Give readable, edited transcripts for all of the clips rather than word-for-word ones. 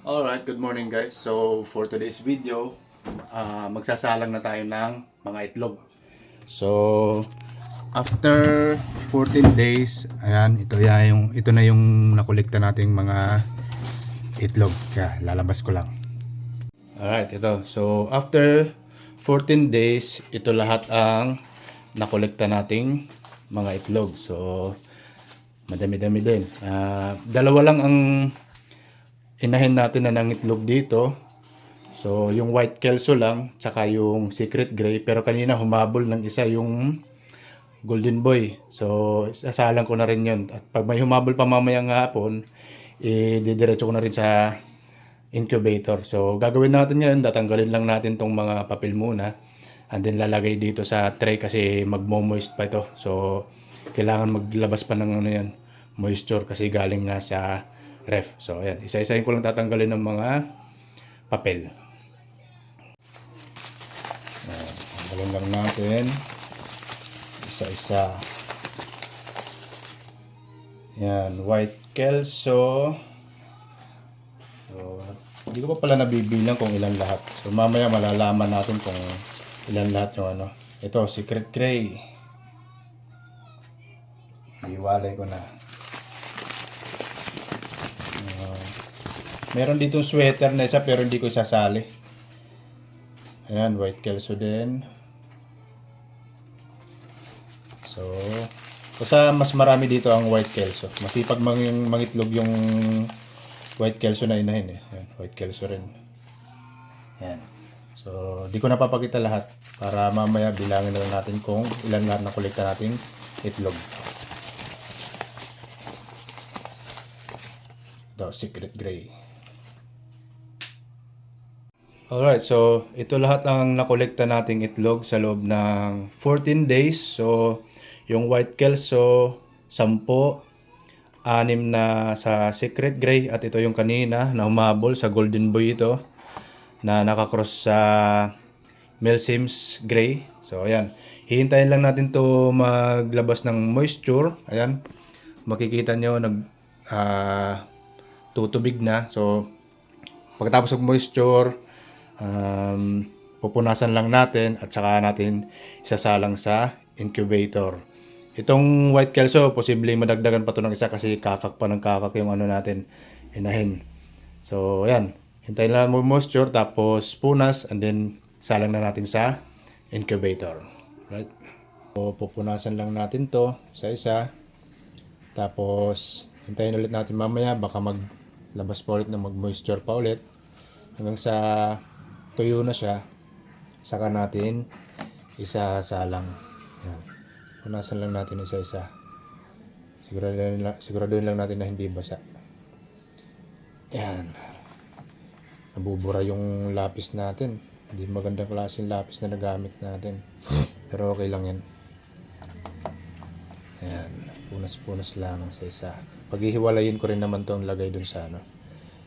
Alright, good morning guys. So for today's video, magsasalang na tayo ng mga itlog. So after 14 days, ayan, ito na yung nakolekta nating mga itlog. Kaya lalabas ko lang. Alright, ito. So after 14 days, ito lahat ang nakolekta nating mga itlog. So madami-dami din. Dalawa lang ang inahin natin na ng itlog dito. So yung white kelso lang tsaka yung secret gray, pero kanina humabol ng isa yung golden boy. So sasalang ko na rin yun. At pag may humabol pa mamayang hapon, didiretso ko na rin sa incubator. So gagawin natin ngayon, tatanggalin lang natin tong mga papel muna, and then lalagay dito sa tray kasi magmo-moist pa ito. So kailangan maglabas pa ng ano yan, moisture, kasi galing nga sa ref. So ayan, isa-isahin ko lang tatanggalin ng mga papel. Ayan, tanggalin lang natin isa-isa. Yan, white kelso. So hindi ko pa pala nabibilang kung ilan lahat. So mamaya malalaman natin kung ilan lahat yung ano. Ito, secret gray. Iwalay ko na. Meron ditong sweater na isa pero hindi ko isasali. Ayan, white kelso din. So, basta mas marami dito ang white kelso. Masipag mangitlog yung white kelso na inahin eh. Ayan, white kelso rin. Ayan. So, di ko napapakita lahat para mamaya bilangin na lang natin kung ilan lahat na kolekta natin itlog. The secret gray. Alright, so ito lahat ang nakolekta nating itlog sa loob ng 14 days. So, yung white kelso, 10, 6 na sa secret gray, at ito yung kanina na humabol sa golden boy ito na nakakross sa Milsim's gray. So, ayan. Hihintayin lang natin to maglabas ng moisture. Ayan. Makikita nyo, tutubig na. So, pagkatapos ng moisture, pupunasan lang natin at saka natin isasalang sa incubator. Itong white kelso, posibleng madagdagan pa to ng isa kasi kakak pa ng kakak yung ano natin, inahin. So, ayan. Hintayin lang mo moisture, tapos punas, and then salang na natin sa incubator. Right? So, pupunasan lang natin to sa isa. Tapos, hintayin ulit natin mamaya, baka maglabas pa ulit na mag-moisture pa ulit. Hanggang sa tuyo na siya, saka natin isasalang. Yan. Punasan lang natin isa-isa. Siguraduhin lang natin na hindi basa. Yan. Nabubura yung lapis natin. Hindi magandang klaseng lapis na nagamit natin. Pero okay lang yan. Yan. Punas-punas lang sa isa. Paghihiwalayin ko rin naman to ang lagay dun sa ano,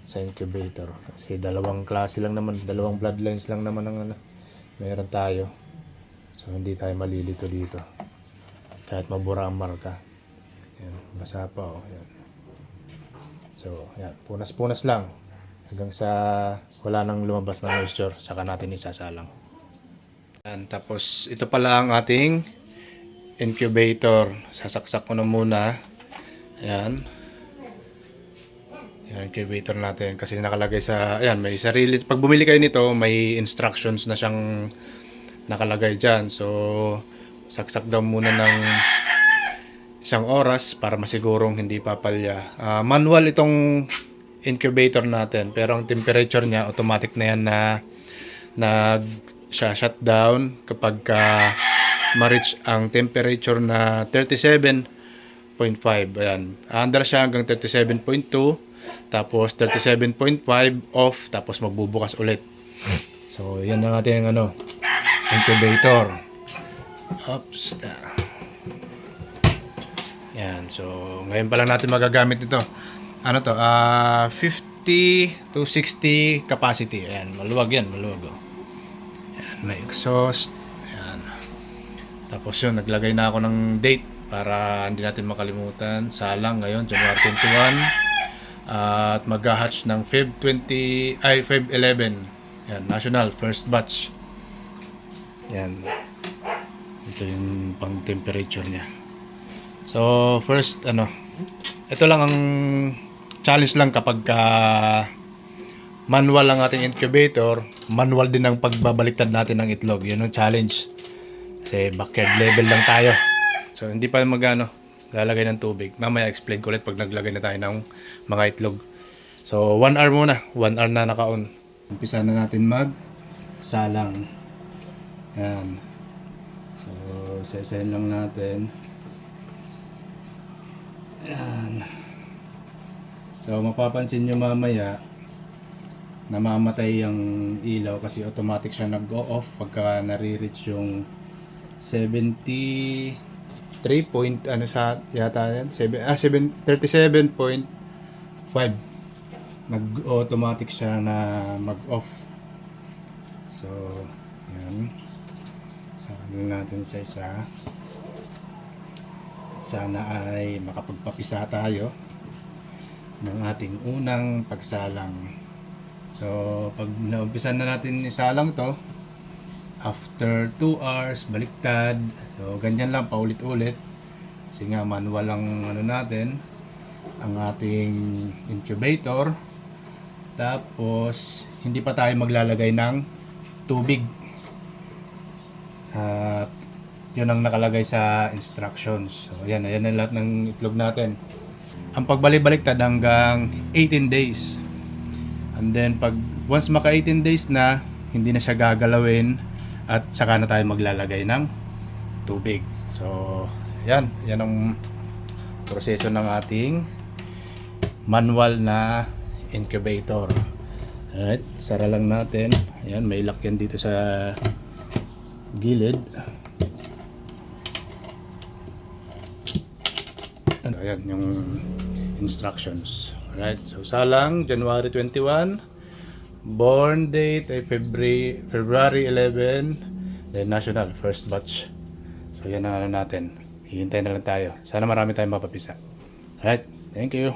sa incubator, kasi dalawang klase lang naman, dalawang bloodlines lang naman ang ano, meron tayo. So hindi tayo malilito dito kahit mabura ang marka. Yan, basa pa oh. Yan. So yan, punas-punas lang hanggang sa wala nang lumabas na moisture, saka natin isasalang. Yan, tapos ito pala ang ating incubator. Sasaksak ko na muna. Ayan. Yung incubator natin kasi nakalagay sa, ayan, may sarili. Pag bumili kayo nito, may instructions na siyang nakalagay dyan. So, saksak daw muna ng 1 oras para masigurong hindi papalya. Manual itong incubator natin, pero ang temperature niya, automatic na yan na shutdown kapag ma-reach ang temperature na 37.5. Ayan. Andar siya hanggang 37.2. Tapos 37.5 off, tapos magbubukas ulit. So, yan ang ating ano, incubator. Oops. Yan. So, ngayon pa lang natin magagamit ito. Ano to? 50 to 60 capacity. Ayan, maluwag yan, maluwag. Oh. Ayan, may exhaust. Ayan. Tapos yun, naglagay na ako ng date para hindi natin makalimutan. Salang ngayon, January 21. At mag-hatch ng Feb 20 ay Feb 11. Yan, national first batch. Yan. Ito yung pang temperature niya. So, first ito lang ang challenge lang kapag manual ang ating incubator, manual din ang pagbabaliktad natin ng itlog. Yun ang challenge. Kasi backyard level lang tayo. So, hindi pa lalagay ng tubig. Mamaya explain ko ulit pag naglagay na tayo ng mga itlog. So, 1 hour muna. 1 hour na naka-on. Umpisa na natin mag-salang. Yan. So, sesayin lang natin. Yan. So, mapapansin nyo mamaya, namamatay yung ilaw kasi automatic siya nag-go-off pagka nare-reach yung 73 point sa yata yan 37.5 nag-automatic siya na mag-off. So yan, saan natin sa isa. Sana ay makapagpapisa tayo ng ating unang pagsalang. So, pag naumpisan na natin isalang to, after 2 hours, baliktad. So, ganyan lang, paulit-ulit. Kasi nga, manual lang natin, ang ating incubator. Tapos, hindi pa tayo maglalagay ng tubig. At, yun ang nakalagay sa instructions. So, ayan na lahat ng itlog natin. Ang pagbalik-baliktad hanggang 18 days. And then once maka 18 days na, hindi na siya gagalawin at saka na tayo maglalagay ng tubig. So, yan ang proseso ng ating manual na incubator. Alright, sara lang natin. Ayan, may lock yan dito sa gilid. Ayan yung instructions. Alright, so salang January 21, born date ay February 11, then national first batch. So yan ang natin, hihintay na lang tayo. Sana marami tayong mapapisa. Alright, thank you.